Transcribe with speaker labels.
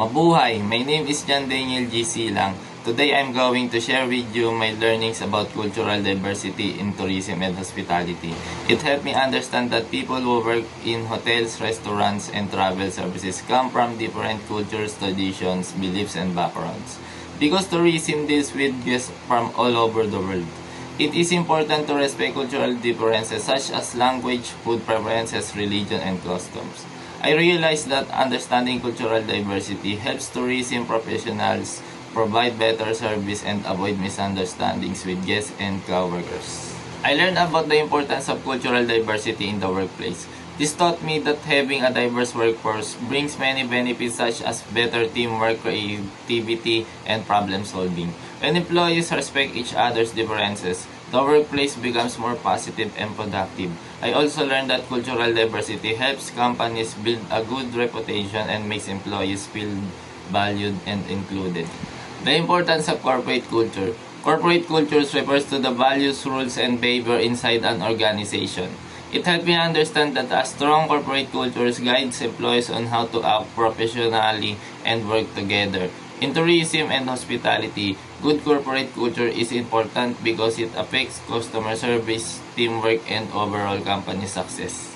Speaker 1: Mabuhay! My name is John Daniel G. Silang. Today I'm going to share with you my learnings about cultural diversity in tourism and hospitality. It helped me understand that people who work in hotels, restaurants, and travel services come from different cultures, traditions, beliefs, and backgrounds. Because tourism deals with guests from all over the world, it is important to respect cultural differences such as language, food preferences, religion, and customs. I realized that understanding cultural diversity helps tourism professionals provide better service and avoid misunderstandings with guests and coworkers. I learned about the importance of cultural diversity in the workplace. This taught me that having a diverse workforce brings many benefits such as better teamwork, creativity, and problem solving. When employees respect each other's differences, the workplace becomes more positive and productive. I also learned that cultural diversity helps companies build a good reputation and makes employees feel valued and included. The importance of corporate culture. Corporate cultures refers to the values, rules, and behavior inside an organization. It helped me understand that a strong corporate culture guides employees on how to act professionally and work together. In tourism and hospitality, good corporate culture is important because it affects customer service, teamwork, and overall company success.